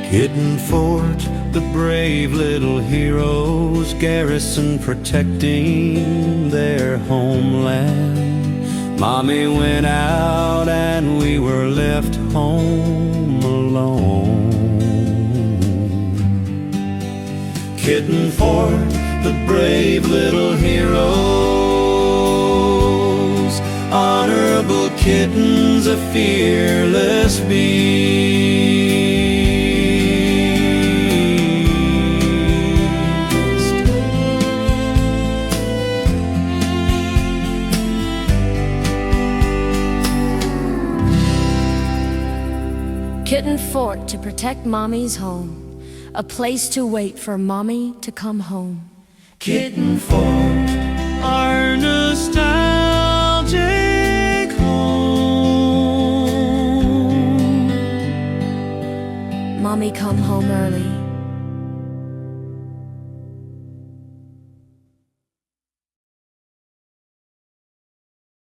Kitten fort, the brave little heroes, garrison protecting their homeland. Mommy went out and we were left home alone. Kitten fort, the brave little heroes, honorable kittens, a fearless beast. Kitten fort to protect Mommy's home, a place to wait for Mommy to come home. Kitten fort, our nostalgic home. Mommy come home early,